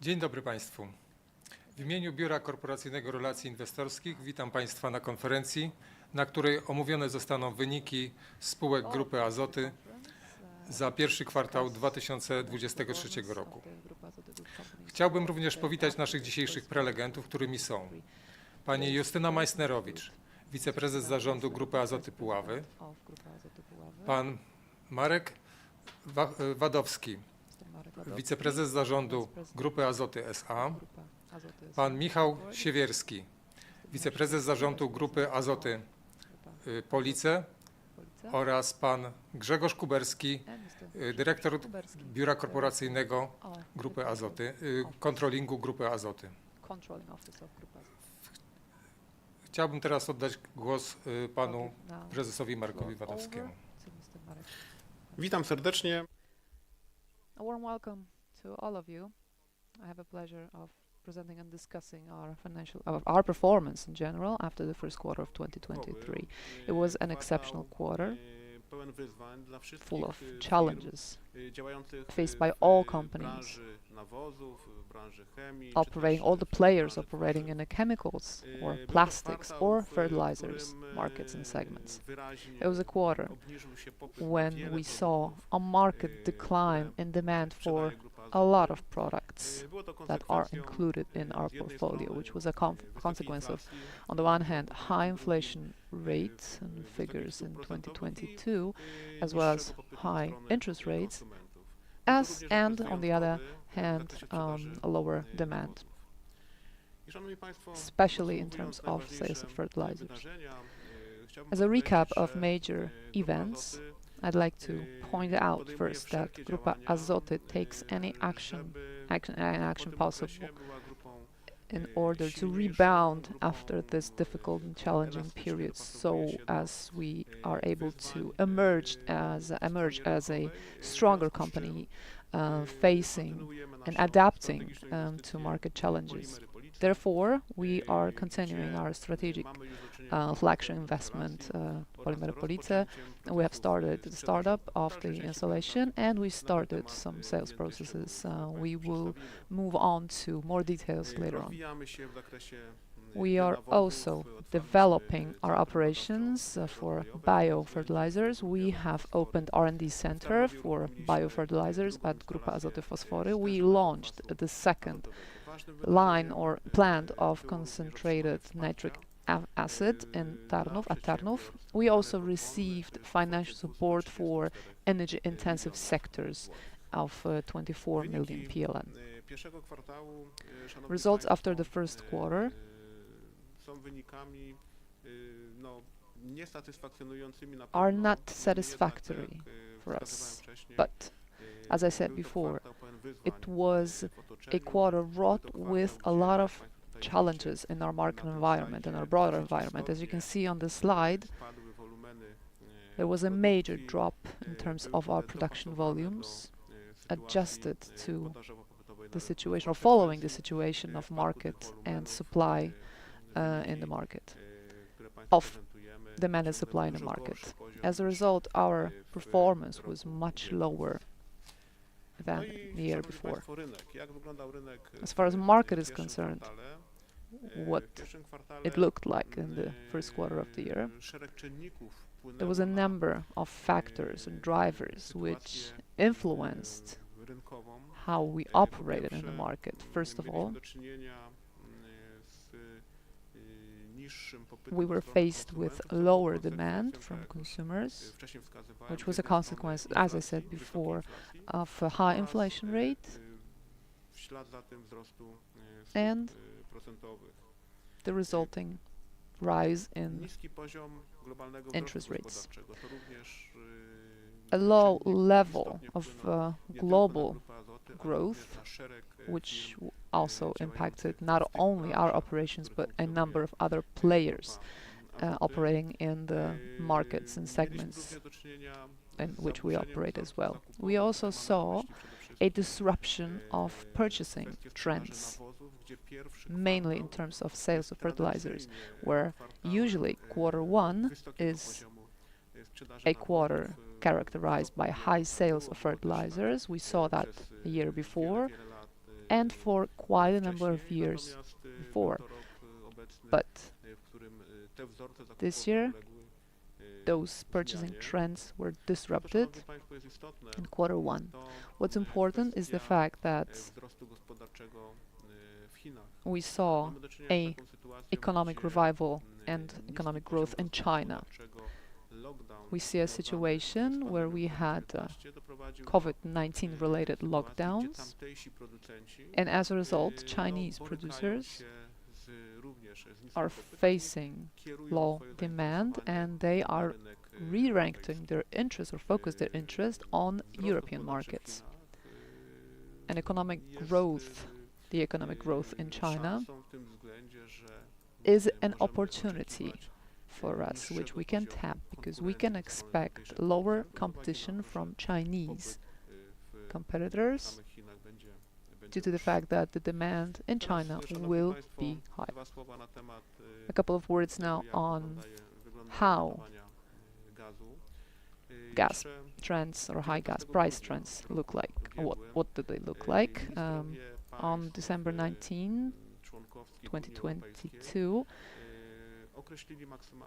Dzień dobry Państwu. W imieniu Biura Korporacyjnego Relacji Inwestorskich witam Państwa na konferencji, na której omówione zostaną wyniki spółek Grupy Azoty za pierwszy kwartał 2023 roku. Chciałbym również powitać naszych dzisiejszych prelegentów, którymi są pani Justyna Majsnerowicz, wiceprezes zarządu Grupy Azoty Puławy, pan Marek Wadowski, wiceprezes zarządu Grupy Azoty S.A., pan Michał Siewierski, wiceprezes zarządu Grupy Azoty Police oraz pan Grzegorz Kuberski, dyrektor Biura Korporacyjnego Grupy Azoty, kontrolingu Grupy Azoty. Chciałbym teraz oddać głos panu prezesowi Markowi Wadowskiemu. Witam serdecznie. A warm welcome to all of you. I have a pleasure of presenting and discussing our performance in general after the first quarter of 2023. It was an exceptional quarter, full of challenges faced by all companies operating, all the players operating in the chemicals or plastics or fertilizers markets and segments. It was a quarter when we saw a market decline in demand for a lot of products that are included in our portfolio, which was a consequence of, on the one hand, high inflation rates and figures in 2022, as well as high interest rates, and on the other hand, a lower demand, especially in terms of sales of fertilizers. As a recap of major events, I'd like to point out first that Grupa Azoty takes any action possible in order to rebound after this difficult and challenging period, so as we are able to emerge as a stronger company, facing and adapting to market challenges. Therefore, we are continuing our strategic flagship investment, Polimery Police. We have started the startup of the installation, and we started some sales processes. We will move on to more details later on. We are also developing our operations for biofertilizers. We have opened R&D center for biofertilizers at Grupa Azoty Fosfory. We launched the second line or plant of concentrated nitric acid in Tarnów. We also received financial support for energy-intensive sectors of 24 million PLN. Results after the first quarter are not satisfactory for us, but as I said before, it was a quarter wrought with a lot of challenges in our market environment and our broader environment. As you can see on the slide, there was a major drop in terms of our production volumes, adjusted to the situation or following the situation of market and supply in the market, of demand and supply in the market. As a result, our performance was much lower than the year before. As far as the market is concerned, what it looked like in the first quarter of the year, there was a number of factors and drivers which influenced how we operated in the market. First of all, we were faced with lower demand from consumers, which was a consequence, as I said before, of a high inflation rate and the resulting rise in interest rates. A low level of global growth, which also impacted not only our operations but a number of other players operating in the markets and segments in which we operate as well. We also saw a disruption of purchasing trends, mainly in terms of sales of fertilizers, where usually quarter one is a quarter characterized by high sales of fertilizers. We saw that the year before, and for quite a number of years before. But this year, those purchasing trends were disrupted in Q1. What's important is the fact that we saw a economic revival and economic growth in China. We see a situation where we had COVID-19 related lockdowns, and as a result, Chinese producers are facing low demand, and they are redirecting their interest or focus their interest on European markets. And the economic growth in China is an opportunity for us, which we can tap, because we can expect lower competition from Chinese competitors due to the fact that the demand in China will be high. A couple of words now on how gas trends or high gas price trends look like. What do they look like? On December 19, 2022,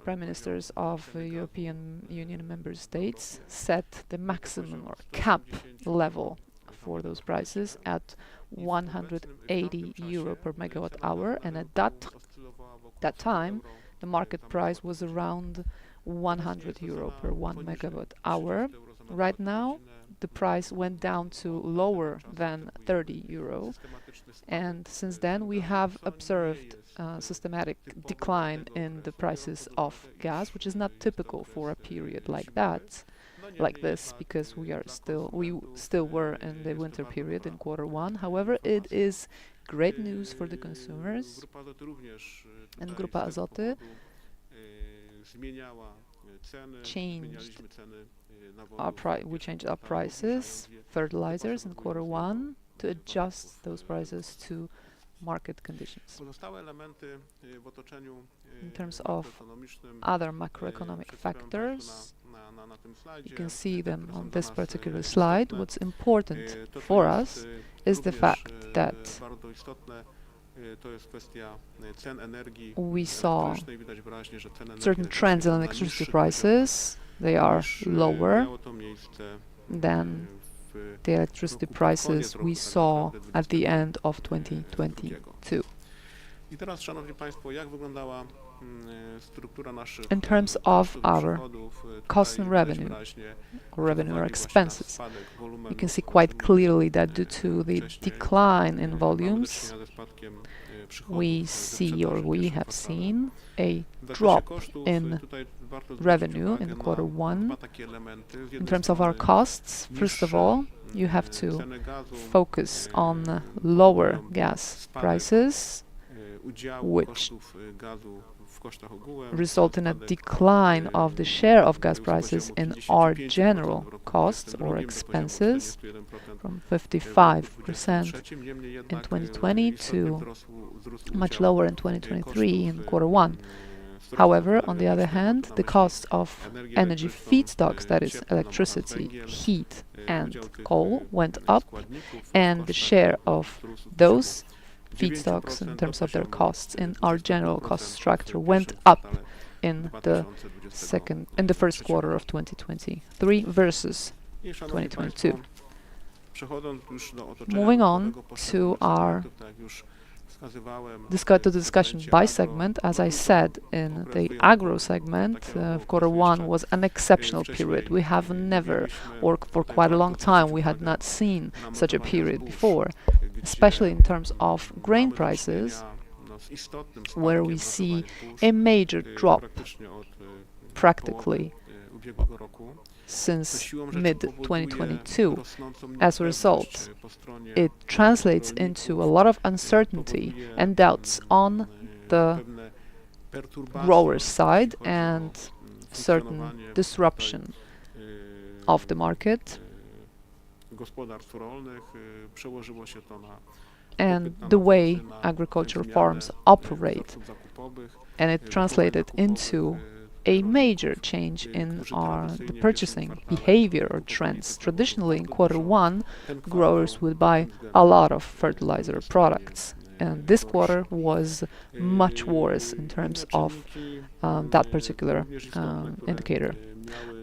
Prime Ministers of European Union member states set the maximum or cap level for those prices at 180 euro per megawatt hour, and at that time the market price was around 100 euro per 1 megawatt hour. Right now the price went down to lower than 30 euro, and since then we have observed a systematic decline in the prices of gas, which is not typical for a period like this, because we still were in the winter period in Q1. However, it is great news for the consumers, and Grupa Azoty changed our prices, fertilizers in Q1, to adjust those prices to market conditions. In terms of other macroeconomic factors, you can see them on this particular slide. What's important for us is the fact that we saw certain trends in electricity prices. They are lower than the electricity prices we saw at the end of 2022. In terms of our cost and revenue, or expenses, you can see quite clearly that due to the decline in volumes, we have seen a drop in revenue in Q1. In terms of our costs, first of all, you have to focus on lower gas prices, which result in a decline of the share of gas prices in our general costs or expenses from 55% in 2020 to much lower in 2023 in Q1. However, on the other hand, the cost of energy feedstocks, that is electricity, heat and coal, went up, and the share of those feedstocks in terms of their costs in our general cost structure went up in the first quarter of 2023 versus 2022. Moving on to the discussion by segment, as I said, in the agro segment, Q1 was an exceptional period. We have never, or for quite a long time, we had not seen such a period before, especially in terms of grain prices, where we see a major drop practically since mid-2022. As a result, it translates into a lot of uncertainty and doubts on the growers' side and certain disruption of the market and the way agricultural farms operate, and it translated into a major change in the purchasing behavior or trends. Traditionally, in Q1, growers would buy a lot of fertilizer products, and this quarter was much worse in terms of that particular indicator.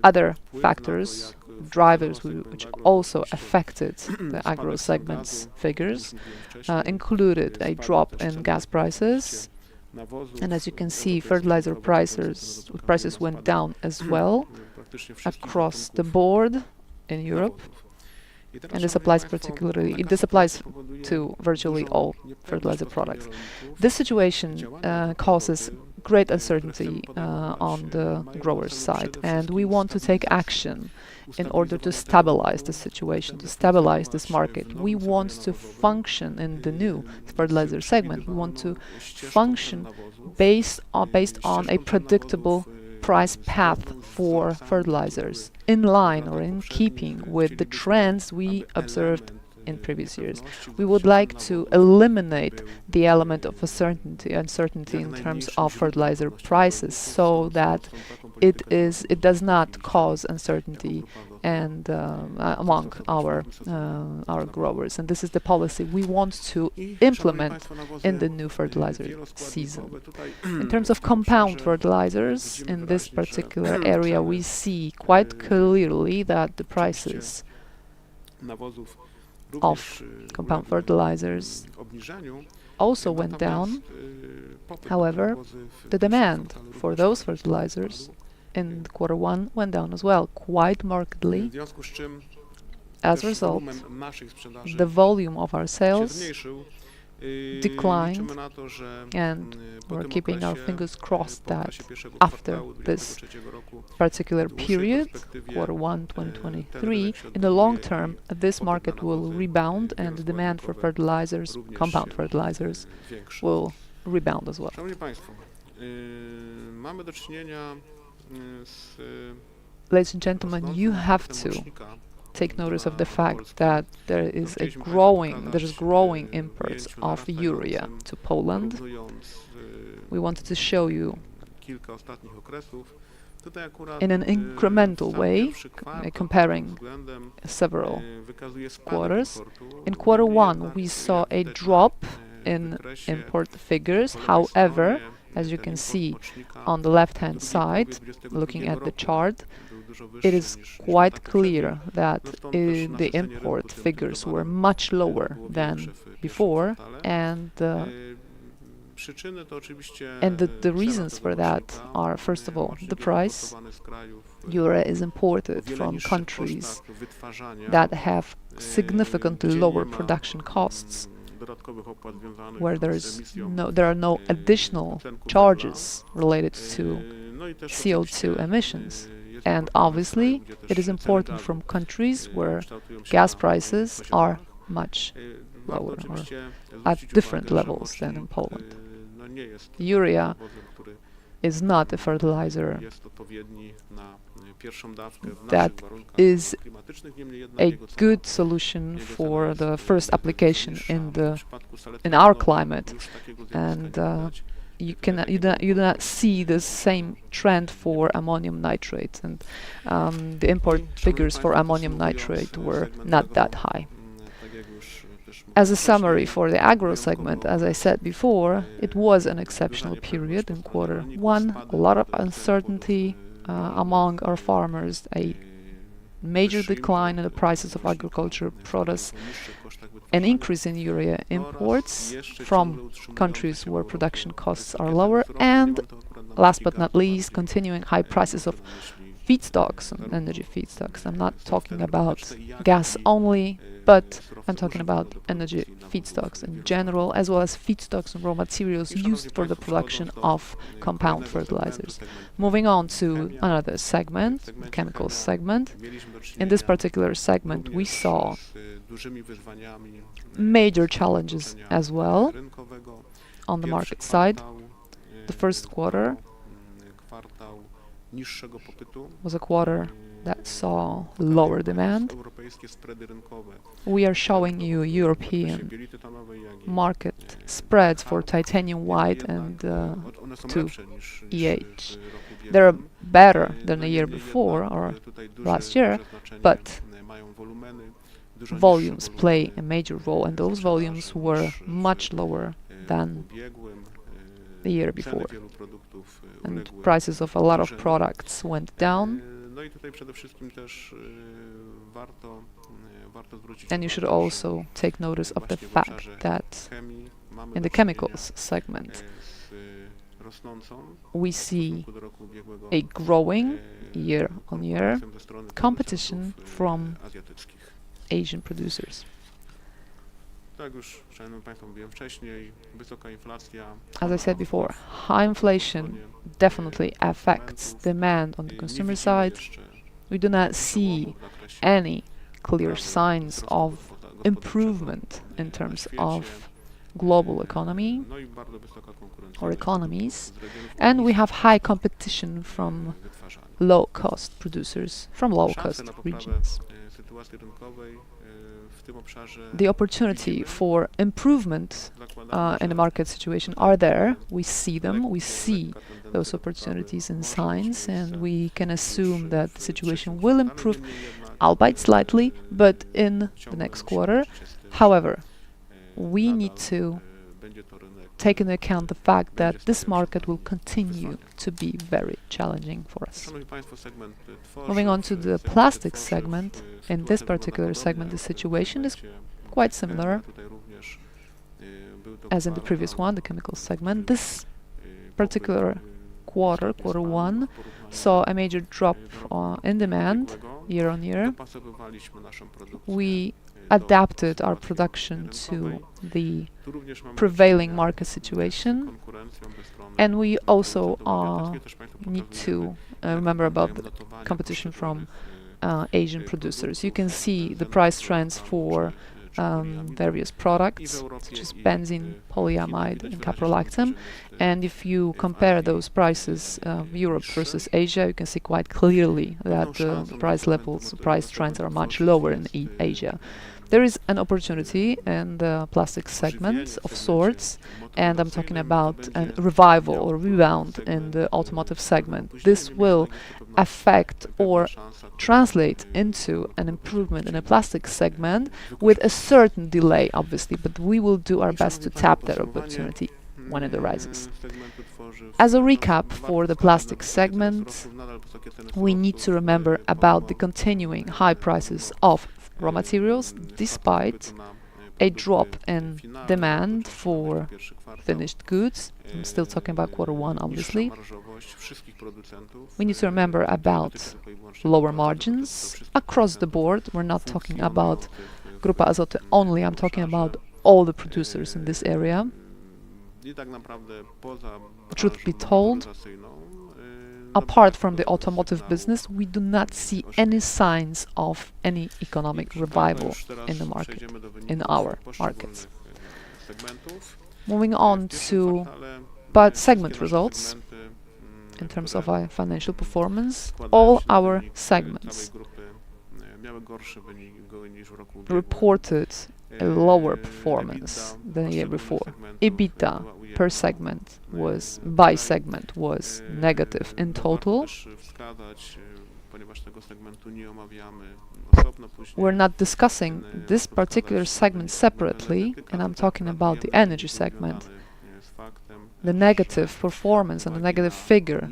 Other factors, drivers which also affected the agro segment's figures, included a drop in gas prices, and as you can see, fertilizer prices went down as well across the board in Europe, and this applies to virtually all fertilizer products. This situation causes great uncertainty on the growers' side, and we want to take action in order to stabilize the situation, to stabilize this market. We want to function in the new fertilizer segment. We want to function based on a predictable price path for fertilizers, in line or in keeping with the trends we observed in previous years. We would like to eliminate the element of uncertainty in terms of fertilizer prices, so that it does not cause uncertainty and among our growers. And this is the policy we want to implement in the new fertilizer season. In terms of compound fertilizers, in this particular area, we see quite clearly that the prices of compound fertilizers also went down. However, the demand for those fertilizers in Q1 went down as well, quite markedly. As a result, the volume of our sales declined, and we're keeping our fingers crossed that after this particular period, Q1 2023, in the long term, this market will rebound, and the demand for fertilizers, compound fertilizers, will rebound as well. Ladies and gentlemen, you have to take notice of the fact that there is growing imports of urea to Poland. We wanted to show you in an incremental way, comparing several quarters. In Q1, we saw a drop in import figures. However, as you can see on the left-hand side, looking at the chart, it is quite clear that the import figures were much lower than before, and the reasons for that are, first of all, the price. Urea is imported from countries that have significantly lower production costs, where there are no additional charges related to CO2 emissions. And obviously, it is important from countries where gas prices are much lower, or at different levels than in Poland. Urea is not a fertilizer that is a good solution for the first application in our climate, and you do not see the same trend for ammonium nitrate, and the import figures for ammonium nitrate were not that high. As a summary for the agro segment, as I said before, it was an exceptional period in Q1, a lot of uncertainty among our farmers, a major decline in the prices of agricultural products, an increase in urea imports from countries where production costs are lower, and last but not least, continuing high prices of feedstocks and energy feedstocks. I'm not talking about gas only, but I'm talking about energy feedstocks in general, as well as feedstocks and raw materials used for the production of compound fertilizers. Moving on to another segment, the chemicals segment. In this particular segment, we saw major challenges as well on the market side. The first quarter was a quarter that saw lower demand. We are showing you European market spreads for titanium white and 2EH. They're better than the year before or last year, but volumes play a major role, and those volumes were much lower than the year before. And prices of a lot of products went down. And you should also take notice of the fact that in the chemicals segment, we see a growing year-on-year competition from Asian producers. As I said before, high inflation definitely affects demand on the consumer side. We do not see any clear signs of improvement in terms of global economy or economies, and we have high competition from low-cost producers from low-cost regions. The opportunity for improvement in the market situation are there. We see them. We see those opportunities in signs, and we can assume that the situation will improve, albeit slightly, but in the next quarter. However, we need to take into account the fact that this market will continue to be very challenging for us. Moving on to the plastics segment, in this particular segment, the situation is quite similar as in the previous one, the chemicals segment. This particular quarter, quarter one, saw a major drop in demand year on year. We adapted our production to the prevailing market situation, and we also need to remember about the competition from Asian producers. You can see the price trends for various products such as benzene, polyamide, and caprolactam, and if you compare those prices, Europe versus Asia, you can see quite clearly that the price levels, price trends are much lower in Asia. There is an opportunity in the plastic segment of sorts, and I'm talking about a revival or rebound in the automotive segment. This will affect or translate into an improvement in the plastic segment with a certain delay, obviously, but we will do our best to tap that opportunity when it arises. As a recap for the plastic segment, we need to remember about the continuing high prices of raw materials despite a drop in demand for finished goods. I'm still talking about quarter one, obviously. We need to remember about lower margins across the board. We're not talking about Grupa Azoty only, I'm talking about all the producers in this area. Truth be told, apart from the automotive business, we do not see any signs of any economic revival in the market, in our markets. Moving on to segment results, in terms of our financial performance, all our segments reported a lower performance than the year before. EBITDA per segment was, by segment, was negative in total. We're not discussing this particular segment separately, and I'm talking about the energy segment. The negative performance and the negative figure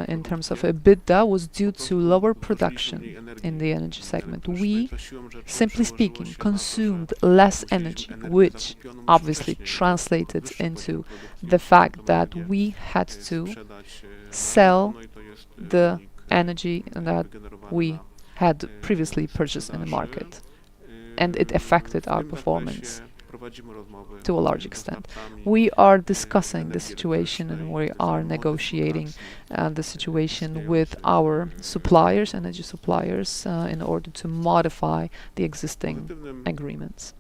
in terms of EBITDA was due to lower production in the energy segment. We, simply speaking, consumed less energy, which obviously translated into the fact that we had to sell the energy that we had previously purchased in the market, and it affected our performance to a large extent. We are discussing the situation and we are negotiating the situation with our suppliers, energy suppliers, in order to modify the existing agreements.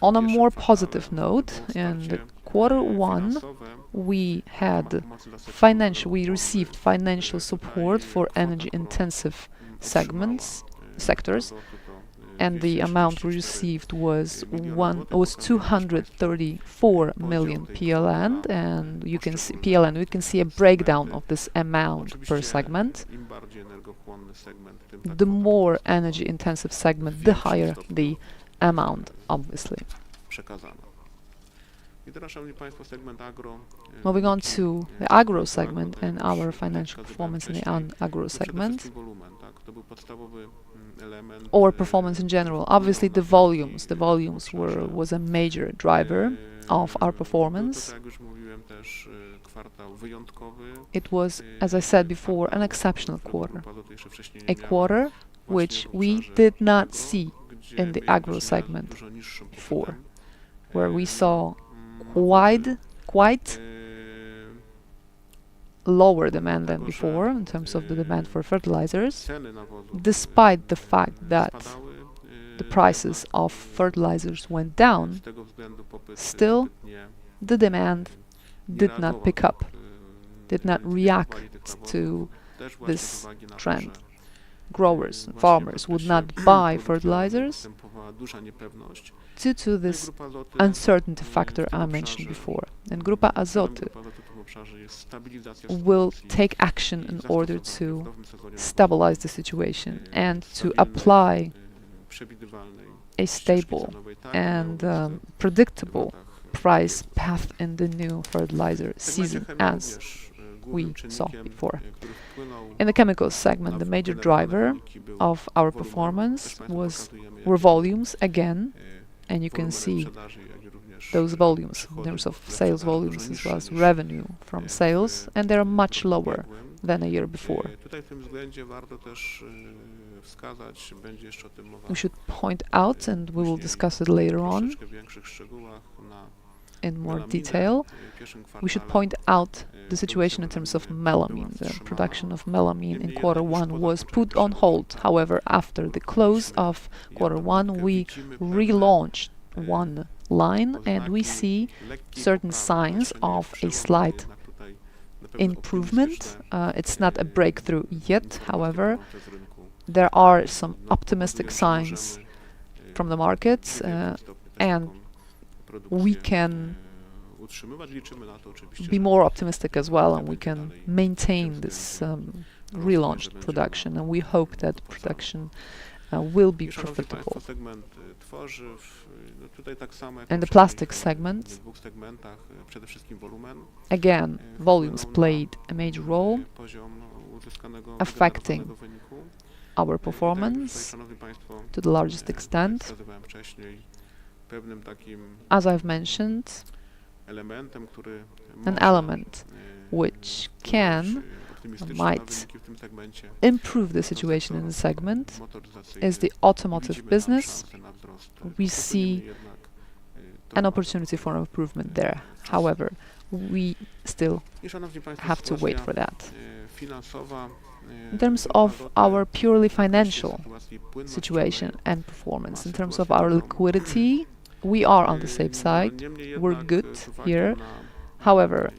On a more positive note, in quarter one, we received financial support for energy-intensive sectors. and the amount we received was 234 million PLN, and you can see PLN. We can see a breakdown of this amount per segment. The more energy-intensive segment, the higher the amount, obviously. Moving on to the agro segment and our financial performance in the agro segment, or performance in general. Obviously, the volumes was a major driver of our performance. It was, as I said before, an exceptional quarter, a quarter which we did not see in the agro segment before, where we saw quite lower demand than before in terms of the demand for fertilizers, despite the fact that the prices of fertilizers went down. Still, the demand did not pick up, did not react to this trend. Growers and farmers would not buy fertilizers due to this uncertainty factor I mentioned before. And Grupa Azoty will take action in order to stabilize the situation and to apply a stable and predictable price path in the new fertilizer season, as we saw before. In the chemicals segment, the major driver of our performance were volumes again, and you can see those volumes in terms of sales volumes as well as revenue from sales, and they are much lower than a year before. We should point out, and we will discuss it later on in more detail, we should point out the situation in terms of melamine. The production of melamine in Q1 was put on hold. However, after the close of Q1, we relaunched one line, and we see certain signs of a slight improvement. It's not a breakthrough yet, however, there are some optimistic signs from the markets, and we can be more optimistic as well, and we can maintain this relaunched production, and we hope that production will be profitable. In the plastic segment, again, volumes played a major role, affecting our performance to the largest extent. As I've mentioned, an element which might improve the situation in the segment is the automotive business. We see an opportunity for improvement there. However, we still have to wait for that. In terms of our purely financial situation and performance, in terms of our liquidity, we are on the safe side. We're good here. However,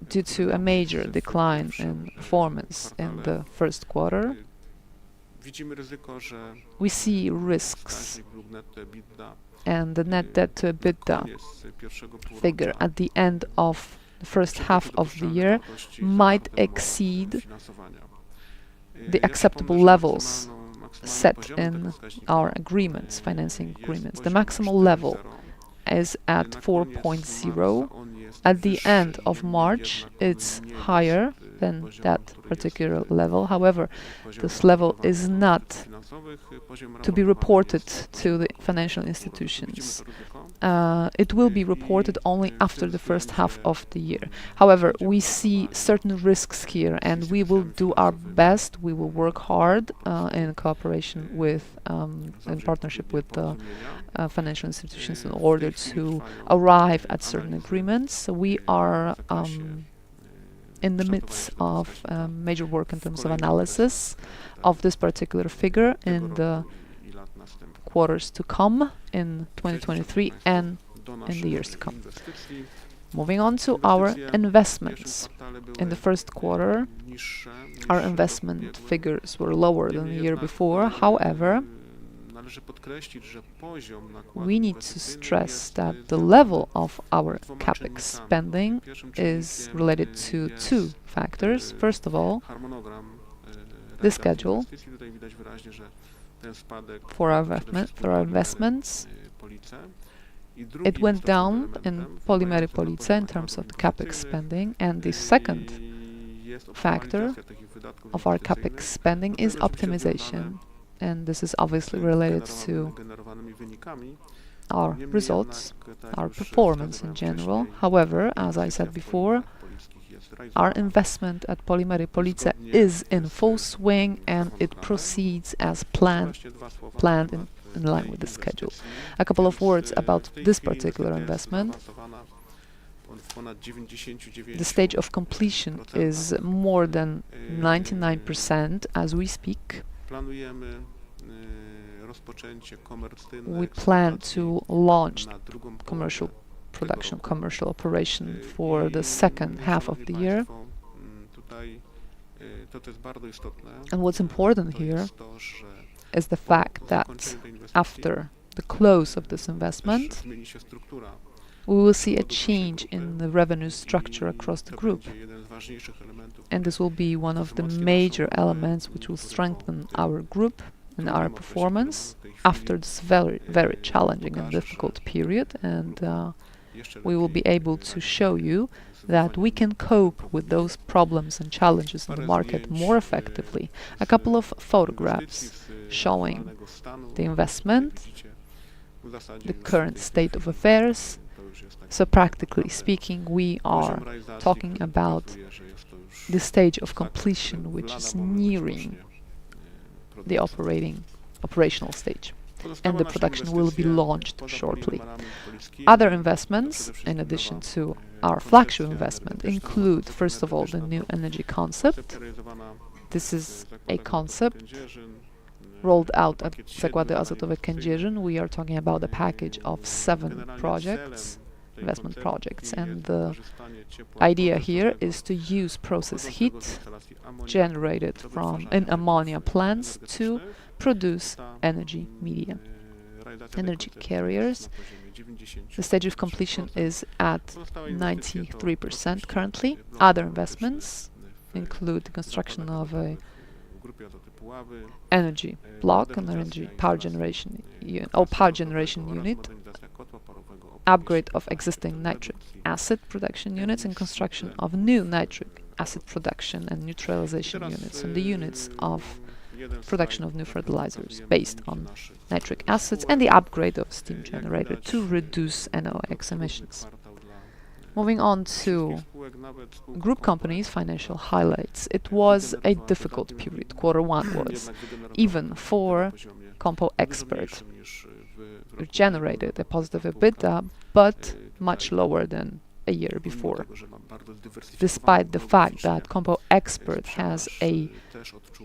due to a major decline in performance in the first quarter, we see risks, and the net debt to EBITDA figure at the end of the first half of the year might exceed the acceptable levels set in our agreements, financing agreements. The maximum level is at 4.0. At the end of March, it's higher than that particular level. However, this level is not to be reported to the financial institutions. It will be reported only after the first half of the year. However, we see certain risks here, and we will do our best. We will work hard in cooperation with, in partnership with the financial institutions in order to arrive at certain agreements. So we are in the midst of major work in terms of analysis of this particular figure in the quarters to come in 2023 and in the years to come. Moving on to our investments. In the first quarter, our investment figures were lower than the year before. However, we need to stress that the level of our capex spending is related to two factors. First of all, the schedule for our investments. It went down in Polimery Police in terms of the capex spending, and the second factor of our capex spending is optimization, and this is obviously related to our results, our performance in general. However, as I said before, our investment at Polimery Police is in full swing and it proceeds as planned in line with the schedule. A couple of words about this particular investment. The stage of completion is more than 99% as we speak. We plan to launch commercial production, commercial operation for the second half of the year. And what's important here is the fact that after the close of this investment, we will see a change in the revenue structure across the group. And this will be one of the major elements which will strengthen our group and our performance after this very, very challenging and difficult period. And we will be able to show you that we can cope with those problems and challenges in the market more effectively. A couple of photographs showing the investment, the current state of affairs. So practically speaking, we are talking about the stage of completion, which is nearing the operational stage, and the production will be launched shortly. Other investments, in addition to our flagship investment, include, first of all, the new energy concept. This is a concept rolled out at Zakłady Azotowe Kędzierzyn. We are talking about a package of 7 projects, investment projects, and the idea here is to use process heat generated from ammonia plants to produce energy media, energy carriers. The stage of completion is at 93% currently. Other investments include the construction of a energy block, an energy power generation unit, upgrade of existing nitric acid production units, and construction of new nitric acid production and neutralization units, and the units of production of new fertilizers based on nitric acids, and the upgrade of steam generator to reduce NOx emissions. Moving on to group companies' financial highlights. It was a difficult period. Quarter 1 was, even for Compo Expert, which generated a positive EBITDA, but much lower than a year before. Despite the fact that Compo Expert has a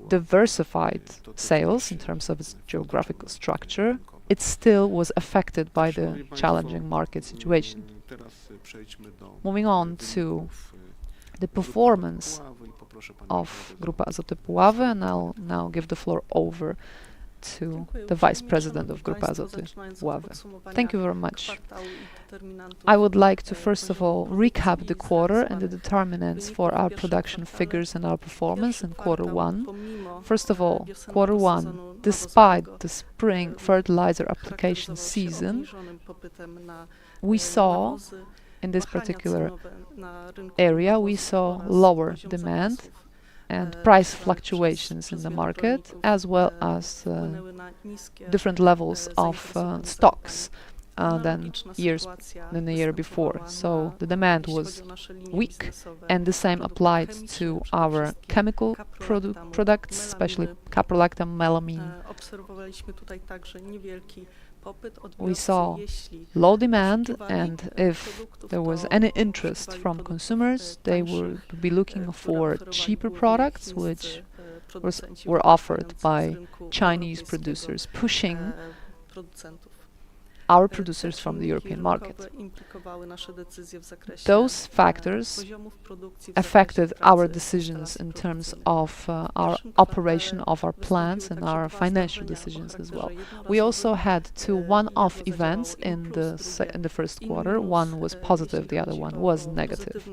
diversified sales in terms of its geographical structure, it still was affected by the challenging market situation. Moving on to the performance of Grupa Azoty Puławy, and I'll now give the floor over to the Vice President of Grupa Azoty Puławy. Thank you very much. I would like to first of all recap the quarter and the determinants for our production figures and our performance in quarter 1. First of all, quarter 1, despite the spring fertilizer application season, we saw in this particular area, we saw lower demand and price fluctuations in the market, as well as different levels of stocks than the year before. So the demand was weak, and the same applied to our chemical products, especially caprolactam, melamine. We saw low demand, and if there was any interest from consumers, they would be looking for cheaper products, which were offered by Chinese producers, pushing our producers from the European market. Those factors affected our decisions in terms of our operation of our plants and our financial decisions as well. We also had two one-off events in the first quarter. One was positive, the other one was negative.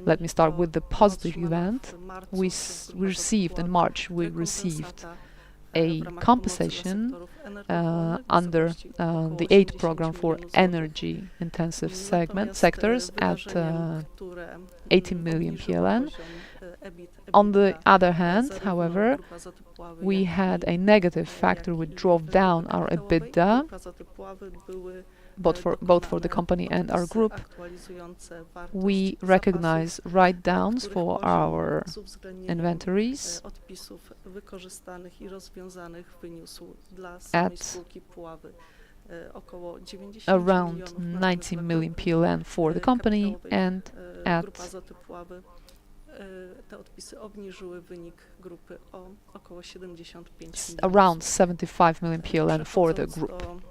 Let me start with the positive event. In March, we received a compensation under the aid program for energy-intensive sectors at 80 million PLN. On the other hand, however, we had a negative factor which drove down our EBITDA, both for the company and our group. We recognize write-downs for our inventories at around 90 million PLN for the company and at around 75 million PLN for the group,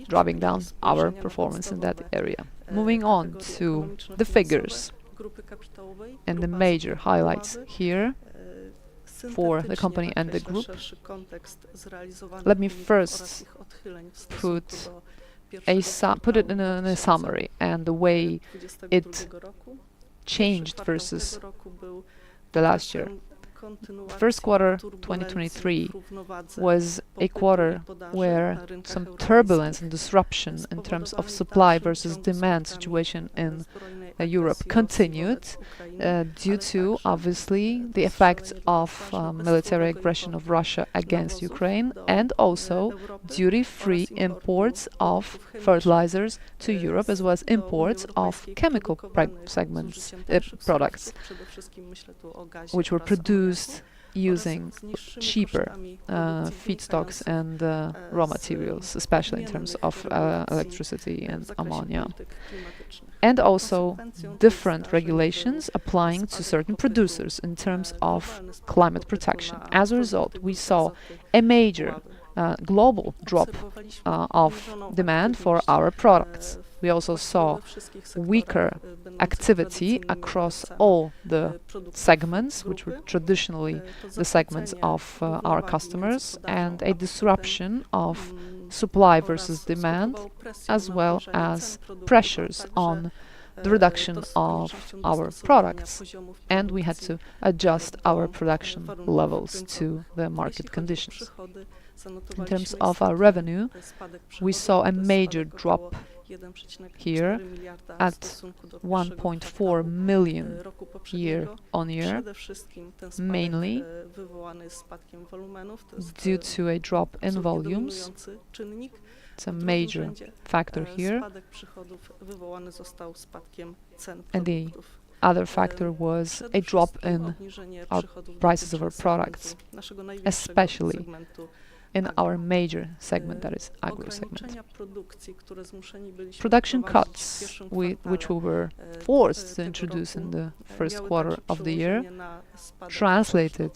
driving down our performance in that area. Moving on to the figures and the major highlights here for the company and the group. Let me first put it in a summary and the way it changed versus the last year. First quarter 2023 was a quarter where some turbulence and disruption in terms of supply versus demand situation in Europe continued due to, obviously, the effects of military aggression of Russia against Ukraine and also duty-free imports of fertilizers to Europe, as well as imports of chemical products, which were produced using cheaper feedstocks and raw materials, especially in terms of electricity and ammonia. And also different regulations applying to certain producers in terms of climate protection. As a result, we saw a major global drop of demand for our products. We also saw weaker activity across all the segments, which were traditionally the segments of our customers, and a disruption of supply versus demand, as well as pressures on the reduction of our products, and we had to adjust our production levels to the market conditions. In terms of our revenue, we saw a major drop here at 1.4 million year-on-year, mainly due to a drop in volumes. It's a major factor here. And the other factor was a drop in our prices of our products, especially in our major segment, that is agro segment. Production cuts, which we were forced to introduce in the first quarter of the year, translated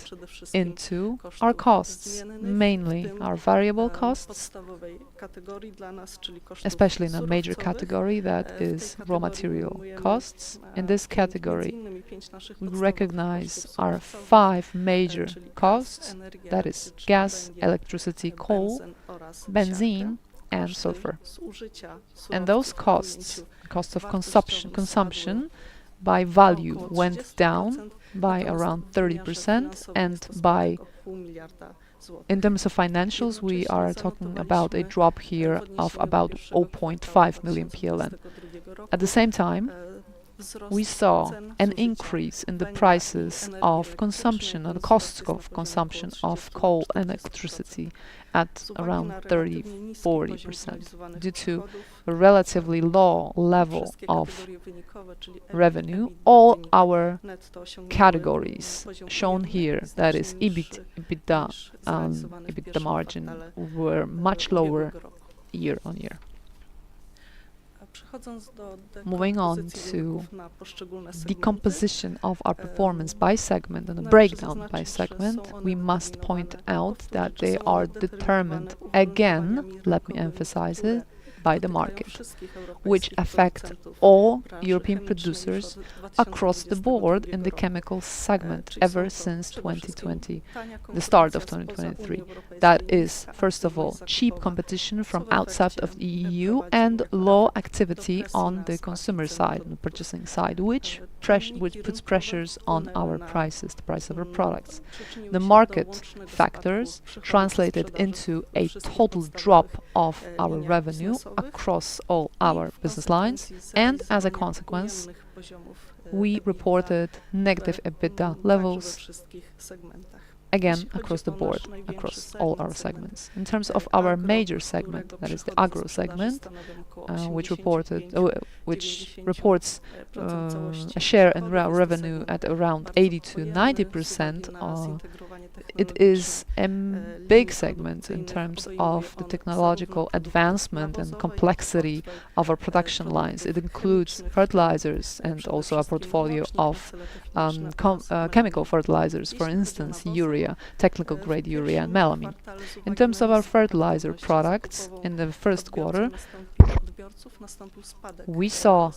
into our costs, mainly our variable costs, especially in a major category that is raw material costs. In this category, we recognize our 5 major costs, that is gas, electricity, coal, benzene, and sulfur. And those costs of consumption by value went down by around 30%, and in terms of financials, we are talking about a drop here of about 0.5 million PLN. At the same time, we saw an increase in the prices of consumption and costs of consumption of coal and electricity at around 30–40%. Due to a relatively low level of revenue, all our categories shown here, that is EBIT, EBITDA, EBITDA margin, were much lower year-on-year. Moving on to decomposition of our performance by segment and a breakdown by segment, we must point out that they are determined, again, let me emphasize it, by the market, which affect all European producers across the board in the chemical segment ever since 2020, the start of 2023. That is, first of all, cheap competition from outside of the EU and low activity on the consumer side, on the purchasing side, which puts pressures on our prices, the price of our products. The market factors translated into a total drop of our revenue across all our business lines, and as a consequence, we reported negative EBITDA levels again across the board, across all our segments. In terms of our major segment, that is the agro segment, which reports a share in revenue at around 80 to 90%. It is a big segment in terms of the technological advancement and complexity of our production lines. It includes fertilizers and also a portfolio of chemical fertilizers, for instance, urea, technical grade urea and melamine. In terms of our fertilizer products, in the first quarter, we saw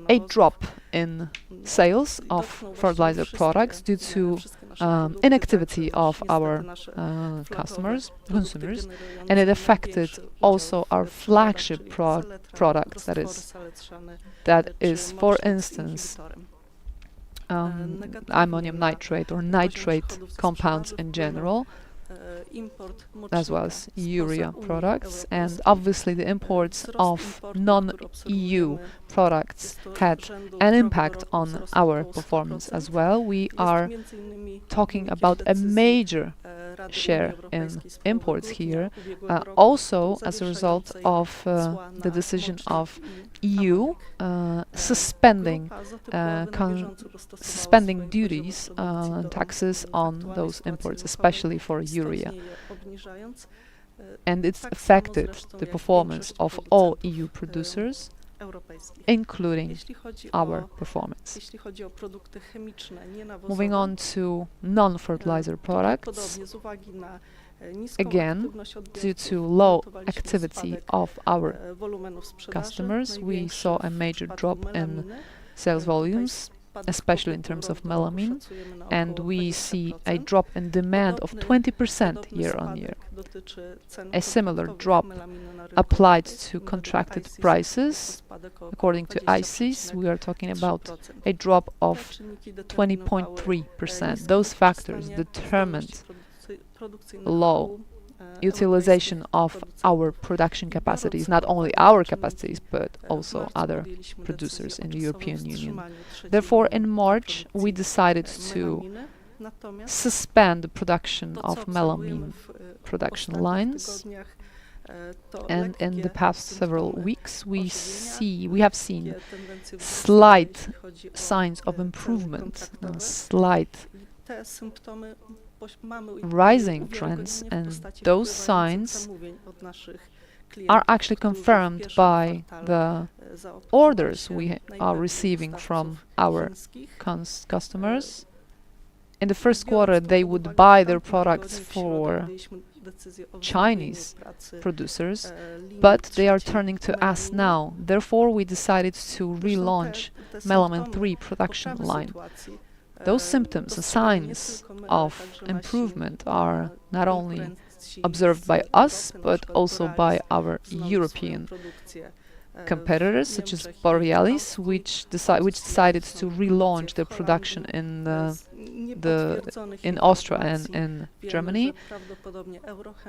a drop in sales of fertilizer products due to inactivity of our consumers, and it affected also our flagship products, that is, for instance, ammonium nitrate or nitrate compounds in general, as well as urea products, and obviously the imports of non-EU products had an impact on our performance as well. We are talking about a major share in imports here, also as a result of the decision of EU suspending duties and taxes on those imports, especially for urea. And it's affected the performance of all EU producers, including our performance. Moving on to non-fertilizer products, again, due to low activity of our customers, we saw a major drop in sales volumes, especially in terms of melamine, and we see a drop in demand of 20% year-on-year. A similar drop applied to contracted prices. According to ICES, we are talking about a drop of 20.3%. Those factors determined low utilization of our production capacities, not only our capacities, but also other producers in the European Union. Therefore, in March, we decided to suspend the production of melamine production lines. And in the past several weeks, we have seen slight signs of improvement, slight rising trends, and those signs are actually confirmed by the orders we are receiving from our customers. In the first quarter, they would buy their products for Chinese producers, but they are turning to us now. Therefore, we decided to relaunch melamine 3 production line. Those symptoms and signs of improvement are not only observed by us, but also by our European competitors, such as Borealis, which decided to relaunch their production in Austria and in Germany.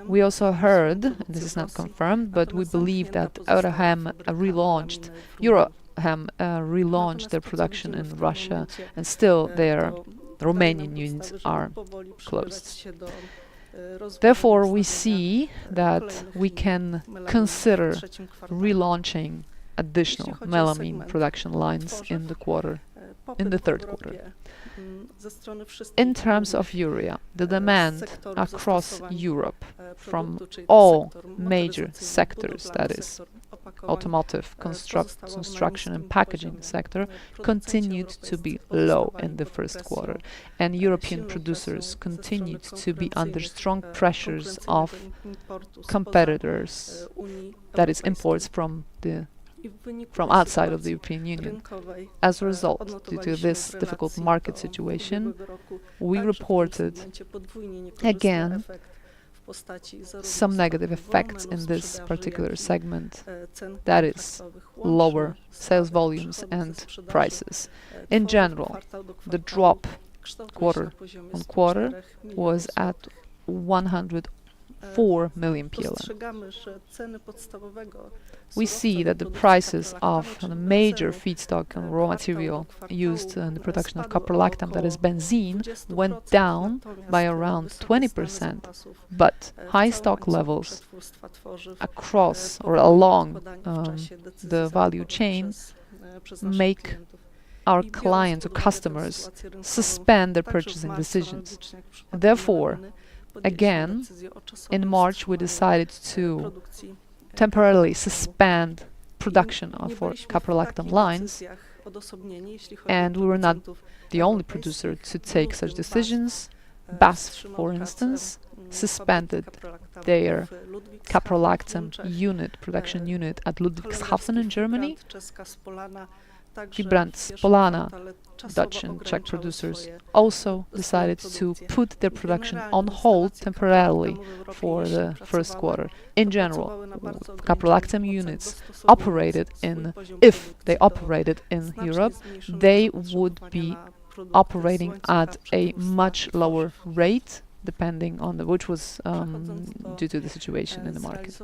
We also heard, and this is not confirmed, but we believe that Eurohem relaunched their production in Russia, and still their Romanian units are closed. Therefore, we see that we can consider relaunching additional melamine production lines in the quarter in the third quarter. In terms of urea, the demand across Europe from all major sectors, that is automotive, construction and packaging sector, continued to be low in the first quarter, and European producers continued to be under strong pressures of competitors, that is imports from outside of the European Union. As a result, due to this difficult market situation, we reported again some negative effects in this particular segment, that is lower sales volumes and prices. In general, the drop quarter on quarter was at 104 million PLN. We see that the prices of the major feedstock and raw material used in the production of caprolactam, that is benzene, went down by around 20%, but high stock levels across or along the value chain make our clients or customers suspend their purchasing decisions. Therefore, again, in March, we decided to temporarily suspend production of our caprolactam lines, and we were not the only producer to take such decisions. BASF, for instance, suspended their caprolactam unit, production unit at Ludwigshafen in Germany. Vibrant Spolana, Dutch and Czech producers, also decided to put their production on hold temporarily for the first quarter. In general, caprolactam units operated if they operated in Europe, they would be operating at a much lower rate, depending on which was due to the situation in the market.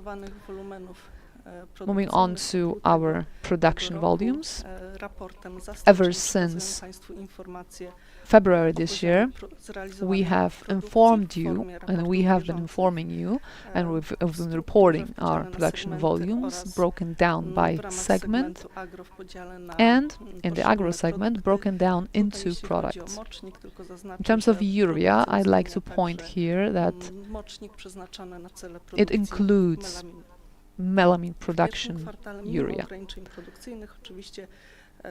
Moving on to our production volumes, ever since February this year, we have informed you, and we have been informing you, and we've been reporting our production volumes broken down by segment, and in the agro segment broken down into products. In terms of urea, I'd like to point here that it includes melamine production urea.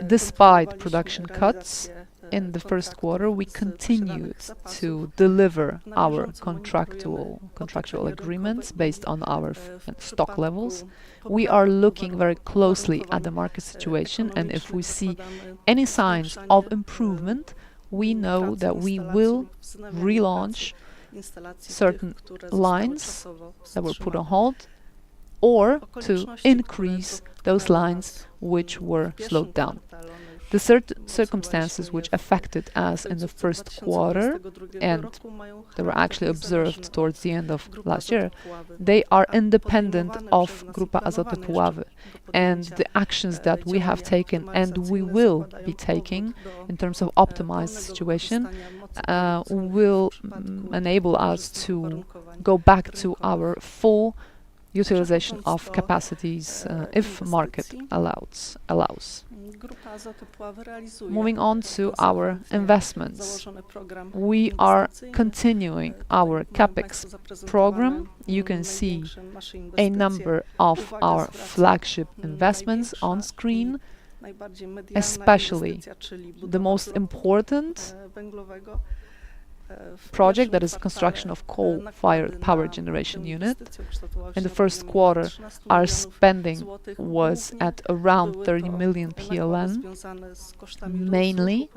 Despite production cuts in the first quarter, we continued to deliver our contractual agreements based on our stock levels. We are looking very closely at the market situation, and if we see any signs of improvement, we know that we will relaunch certain lines that were put on hold, or to increase those lines which were slowed down. The circumstances which affected us in the first quarter, and they were actually observed towards the end of last year, they are independent of Grupa Azoty Puławy, and the actions that we have taken and we will be taking in terms of optimized situation will enable us to go back to our full utilization of capacities if market allows. Moving on to our investments, we are continuing our capex program. You can see a number of our flagship investments on screen, especially the most important project, that is the construction of coal-fired power generation unit. In the first quarter, our spending was at around 30 million PLN, mainly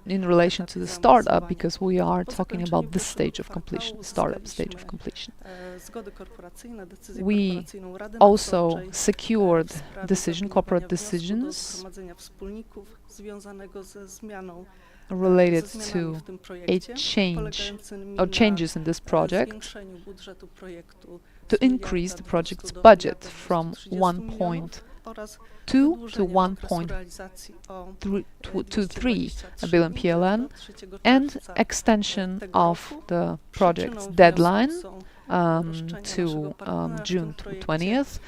in relation to the startup, because we are talking about this stage of completion, startup stage of completion. We also secured corporate decisions related to a changes in this project to increase the project's budget from 1.2 to 1.23 billion PLN, and extension of the project's deadline to June 20th,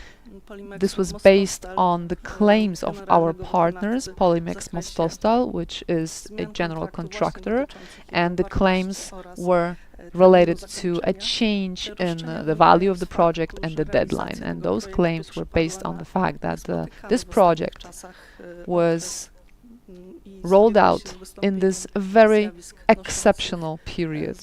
This was based on the claims of our partners, Polimex Mostostal, which is a general contractor, and the claims were related to a change in the value of the project and the deadline. And those claims were based on the fact that this project was rolled out in this very exceptional period.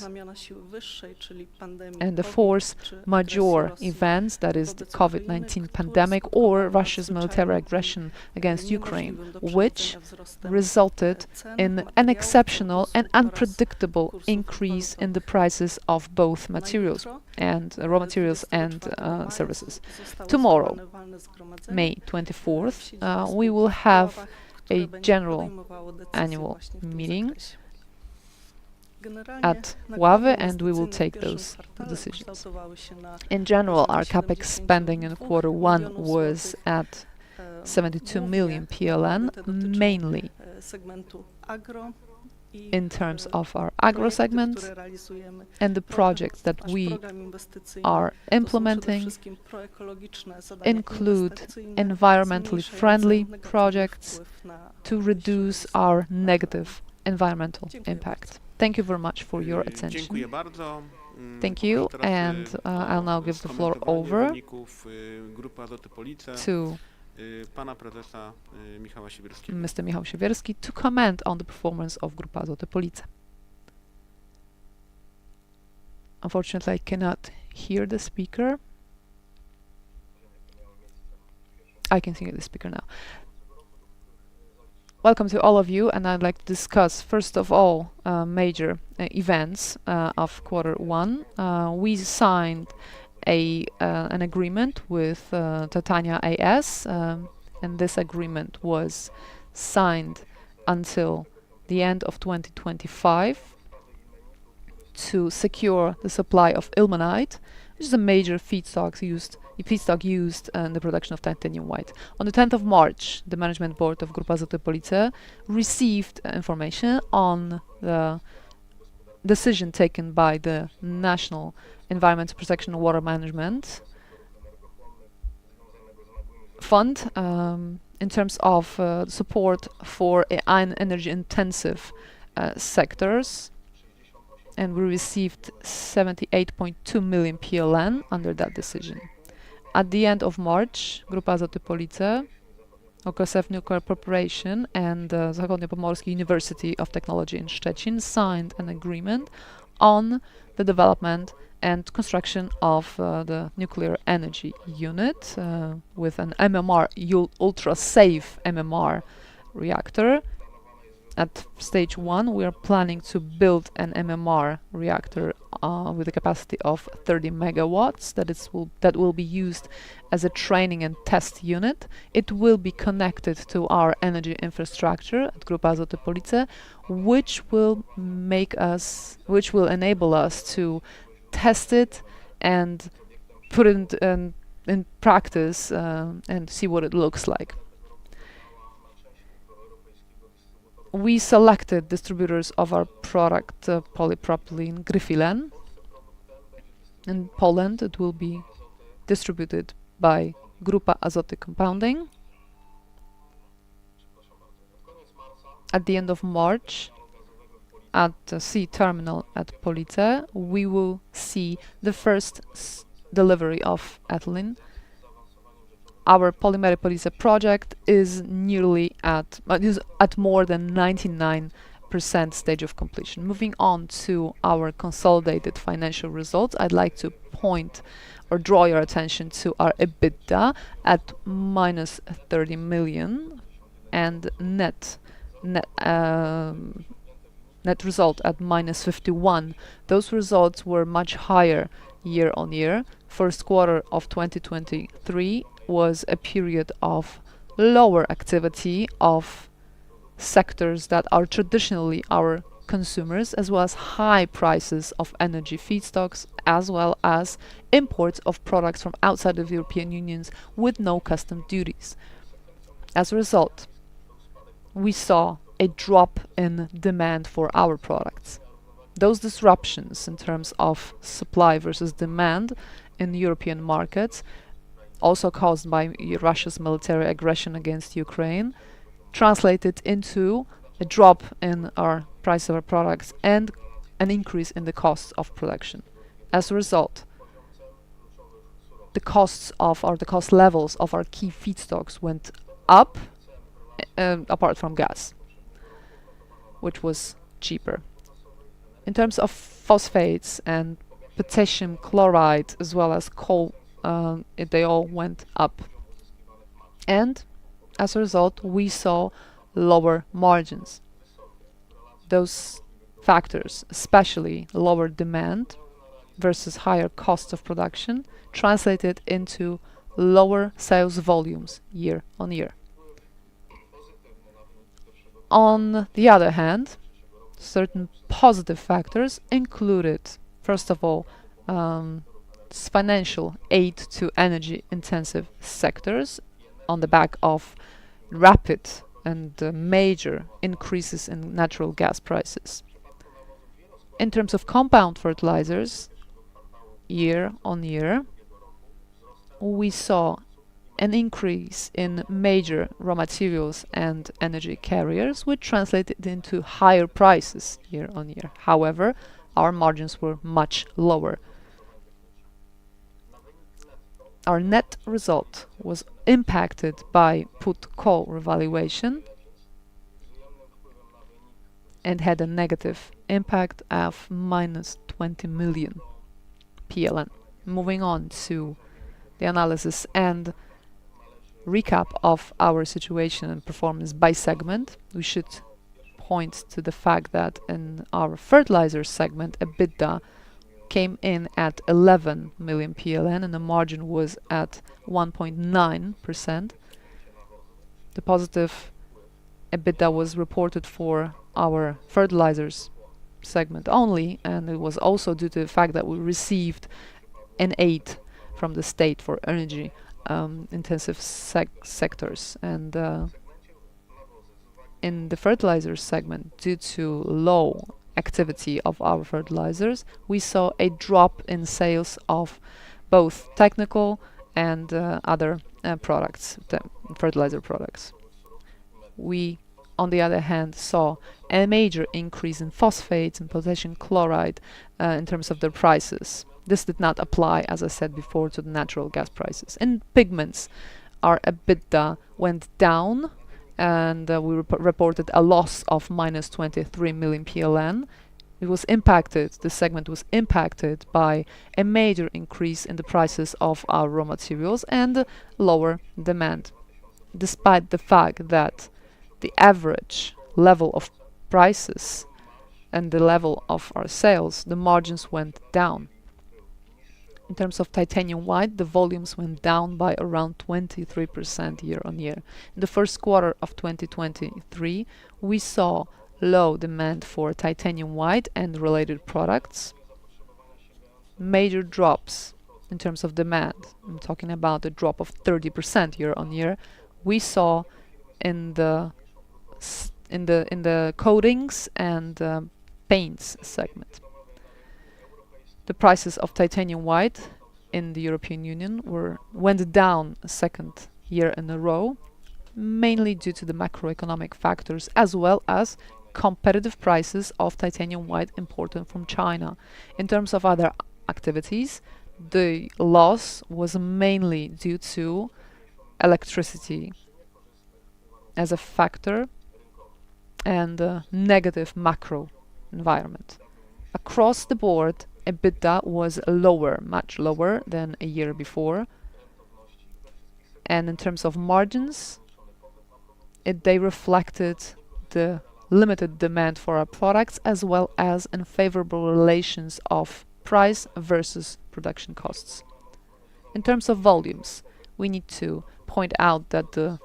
And the force majeure events, that is the COVID-19 pandemic or Russia's military aggression against Ukraine, which resulted in an exceptional and unpredictable increase in the prices of both materials and raw materials and services. Tomorrow, May 24th, we will have a general annual meeting at WAWE, and we will take those decisions. In general, our capex spending in Q1 was at 72 million PLN, mainly in terms of our agro segment, and the projects that we are implementing include environmentally friendly projects to reduce our negative environmental impact. Thank you very much for your attention. Thank you, and I'll now give the floor over to Mr. Michał Siewierski to comment on the performance of Grupa Azoty Police. Unfortunately, I cannot hear the speaker. I can hear the speaker now. Welcome to all of you, and I'd like to discuss, first of all, major events of Q1. We signed an agreement with Titania AS, and this agreement was signed until the end of 2025 to secure the supply of ilmenite, which is a major feedstock used in the production of titanium white. On the 10th of March, the management board of Grupa Azoty Police received information on the decision taken by the National Environmental Protection and Water Management Fund in terms of support for energy-intensive sectors, and we received 78.2 million PLN under that decision. At the end of March, Grupa Azoty Police, OKSF Nuclear Corporation, and Zachodnio-Pomorskie University of Technology in Szczecin signed an agreement on the development and construction of the nuclear energy unit with an MMR, ultra-safe MMR reactor. At stage 1, we are planning to build an MMR reactor with a capacity of 30 megawatts that will be used as a training and test unit. It will be connected to our energy infrastructure at Grupa Azoty Police, which will enable us to test it and put it in practice and see what it looks like. We selected distributors of our product, polypropylene Gryfilen. In Poland, it will be distributed by Grupa Azoty Compounding. At the end of March, at the sea terminal at Police, we will see the first delivery of ethylene. Our Polymeric Police project is nearly at more than 99% stage of completion. Moving on to our consolidated financial results, I'd like to point or draw your attention to our EBITDA at minus 30 million and net result at minus 51. Those results were much higher year on year. First quarter of 2023 was a period of lower activity of sectors that are traditionally our consumers, as well as high prices of energy feedstocks, as well as imports of products from outside of the European Union with no custom duties. As a result, we saw a drop in demand for our products. Those disruptions in terms of supply versus demand in European markets also caused by Russia's military aggression against Ukraine, translated into a drop in our price of our products and an increase in the cost of production. As a result, the cost levels of our key feedstocks went up, apart from gas, which was cheaper. In terms of phosphates and potassium chloride, as well as coal, they all went up. And as a result, we saw lower margins. Those factors, especially lower demand versus higher cost of production, translated into lower sales volumes year on year. On the other hand, certain positive factors included, first of all, financial aid to energy-intensive sectors on the back of rapid and major increases in natural gas prices. In terms of compound fertilizers, year on year, we saw an increase in major raw materials and energy carriers, which translated into higher prices year on year. However, our margins were much lower. Our net result was impacted by put-call revaluation and had a negative impact of minus 20 million PLN. Moving on to the analysis and recap of our situation and performance by segment, we should point to the fact that in our fertilizer segment, EBITDA came in at 11 million PLN and the margin was at 1.9%. The positive EBITDA was reported for our fertilizers segment only, and it was also due to the fact that we received an aid from the state for energy intensive sectors. And in the fertilizers segment, due to low activity of our fertilizers, we saw a drop in sales of both technical and other products, fertilizer products. We, on the other hand, saw a major increase in phosphates and potassium chloride in terms of their prices. This did not apply, as I said before, to the natural gas prices. In pigments, our EBITDA went down and we reported a loss of minus 23 million PLN. It was impacted, the segment was impacted by a major increase in the prices of our raw materials and lower demand, despite the fact that the average level of prices and the level of our sales, the margins went down. In terms of titanium white, the volumes went down by around 23% year on year. In the first quarter of 2023, we saw low demand for titanium white and related products. Major drops in terms of demand. I'm talking about a drop of 30% year on year. We saw in the coatings and paints segment. The prices of titanium white in the European Union went down a second year in a row, mainly due to the macroeconomic factors as well as competitive prices of titanium white imported from China. In terms of other activities, the loss was mainly due to electricity as a factor and a negative macro environment. Across the board, EBITDA was lower, much lower than a year before. And in terms of margins, they reflected the limited demand for our products as well as unfavorable relations of price versus production costs. In terms of volumes, we need to point out that the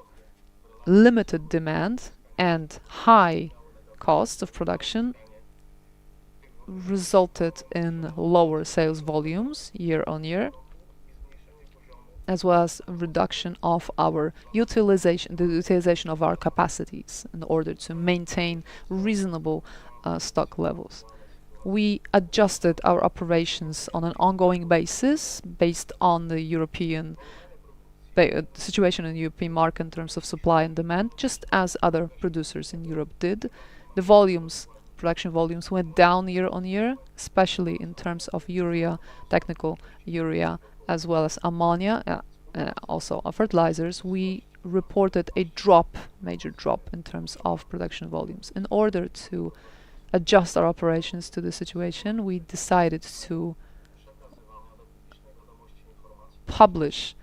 limited demand and high cost of production resulted in lower sales volumes year on year, as well as reduction of our utilization, the utilization of our capacities in order to maintain reasonable stock levels. We adjusted our operations on an ongoing basis based on the European situation in the European market in terms of supply and demand, just as other producers in Europe did. The volumes, production volumes went down year on year, especially in terms of urea, technical urea, as well as ammonia, also fertilizers. We reported a major drop in terms of production volumes. In order to adjust our operations to the situation, we decided to publish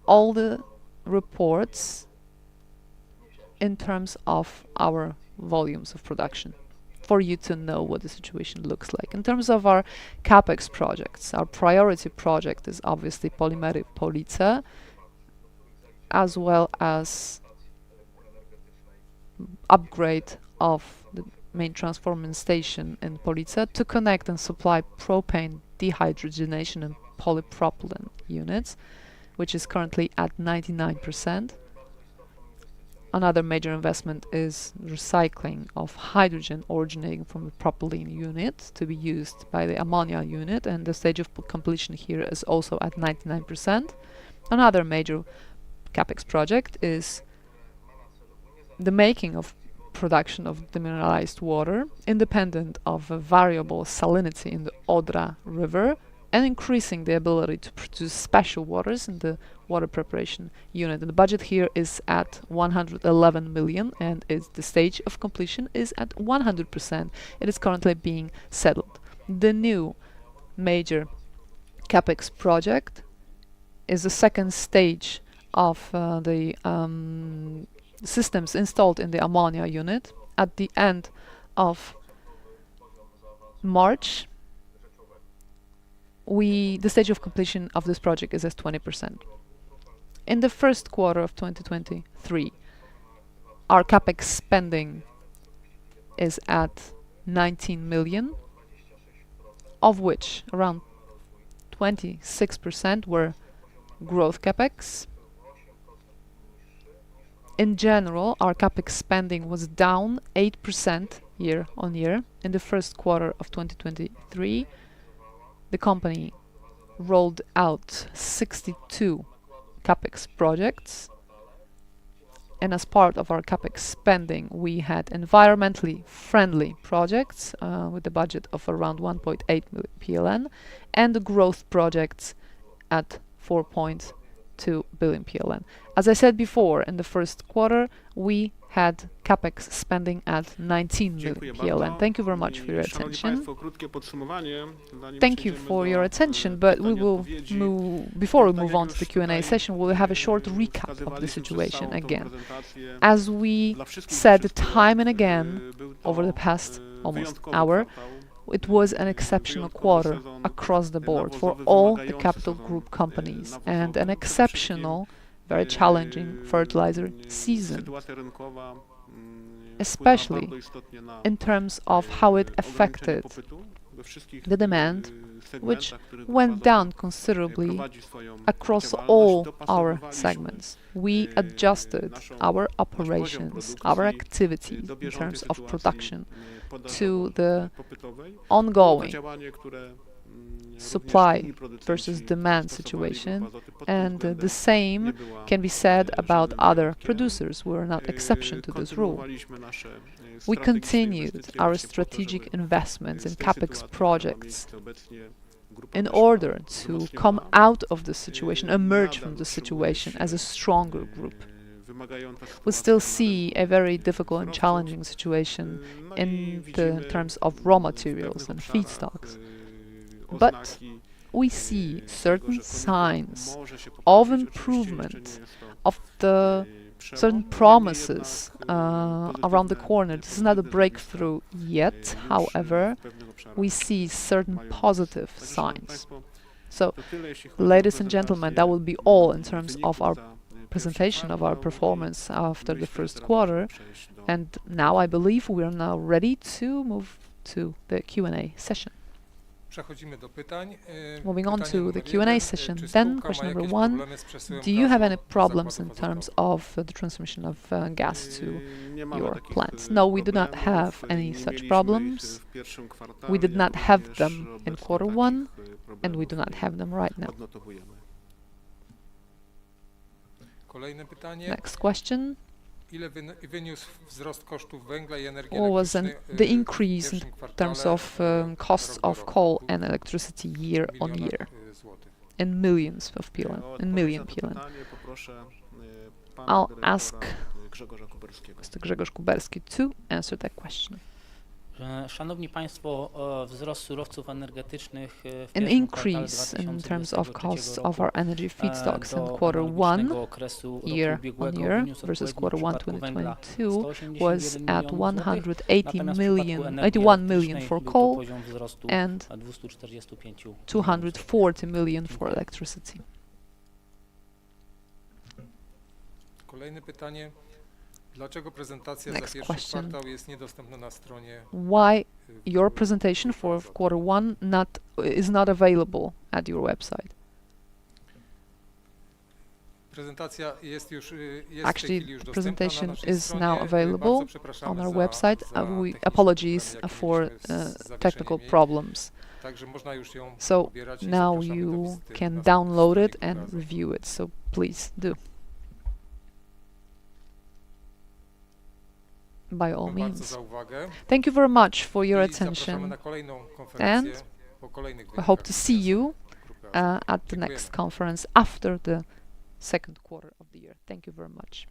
all the reports in terms of our volumes of production, for you to know what the situation looks like. In terms of our CapEx projects, our priority project is obviously Polimery Police, as well as upgrade of the main transforming station in Police to connect and supply propane dehydrogenation and polypropylene units, which is currently at 99%. Another major investment is recycling of hydrogen originating from the propylene unit to be used by the ammonia unit, and the stage of completion here is also at 99%. Another major CapEx project is the making of production of demineralized water independent of a variable salinity in the Odra River, and increasing the ability to produce special waters in the water preparation unit. And the budget here is at 111 million, and the stage of completion is at 100%. It is currently being settled. The new major CapEx project is the second stage of the systems installed in the ammonia unit. At the end of March, the stage of completion of this project is at 20%. In the first quarter of 2023, our CapEx spending is at 19 million, of which around 26% were growth CapEx. In general, our CapEx spending was down 8% year on year. In the first quarter of 2023, the company rolled out 62 CapEx projects, and as part of our CapEx spending, we had environmentally friendly projects with a budget of around 1.8 million PLN, and the growth projects at 4.2 billion PLN. As I said before, in the first quarter, we had CapEx spending at 19 million PLN. Thank you very much for your attention. Thank you for your attention, but we will before we move on to the Q&A session, we'll have a short recap of the situation again. As we said time and again over the past almost hour, it was an exceptional quarter across the board for all the Capital Group companies, and an exceptional, very challenging fertilizer season, especially in terms of how it affected the demand, which went down considerably across all our segments. We adjusted our operations, our activities in terms of production to the ongoing supply versus demand situation, and the same can be said about other producers. We are not exception to this rule. We continued our strategic investments in CapEx projects in order to come out of the situation, emerge from the situation as a stronger group. We still see a very difficult and challenging situation in terms of raw materials and feedstocks. But we see certain signs of improvement, of the certain promises around the corner. This is not a breakthrough yet, however, we see certain positive signs. So, ladies and gentlemen, that will be all in terms of our presentation of our performance after the first quarter. And now I believe we are now ready to move to the Q&A session. Moving on to the Q&A session, then question number one: do you have any problems in terms of the transmission of gas to your plants? No, we do not have any such problems. We did not have them in quarter one, and we do not have them right now. Kolejne pytanie. Next question. Ile wyniósł wzrost kosztów węgla i energii What was elektrycznej the w increase in pierwszym kwartale terms of costs roku do of roku? coal and electricity year on Milionach, year złotych. in millions of PLN, O in odpowiedź million na to PLN? pytanie poproszę pana I'll dyrektora ask Grzegorza Kuberskiego. Mr. Grzegorz Kuberski to answer that question. Szanowni Państwo, wzrost surowców energetycznych w An pierwszym kwartale increase in terms of 2023 costs roku of our energy feedstocks in do quarter one analogicznego okresu roku year on ubiegłego year wyniósł versus odpowiednio quarter w one przypadku węgla 2022 was 181 at milionów złotych, 180 natomiast w million, przypadku energii 81 million elektrycznej for był to coal poziom wzrostu and 245 milionów 240 million for electricity. Kolejne pytanie. Dlaczego prezentacja Next za pierwszy question. kwartał jest niedostępna na stronie? Why w your Grupy presentation for Azoty? quarter one is not available at your website? Prezentacja jest już jest w Actually, tej chwili już the dostępna na presentation naszej is stronie. now available Bardzo przepraszamy on our za website. We techniczne apologies problemy, jakie for mieliśmy z zawieszeniem technical jej. problems. Także można już ją So pobierać i now zapraszamy do you wizyty can na download stronie it Grupy and Azoty. review it. So please do. By all Dziękuję bardzo means. za uwagę. Thank you very much for your I zapraszamy attention. na kolejną konferencję po kolejnych I hope to wynikach see you Grupy Azoty. at the Dziękujemy. next conference after the second quarter of the year. Thank you very much.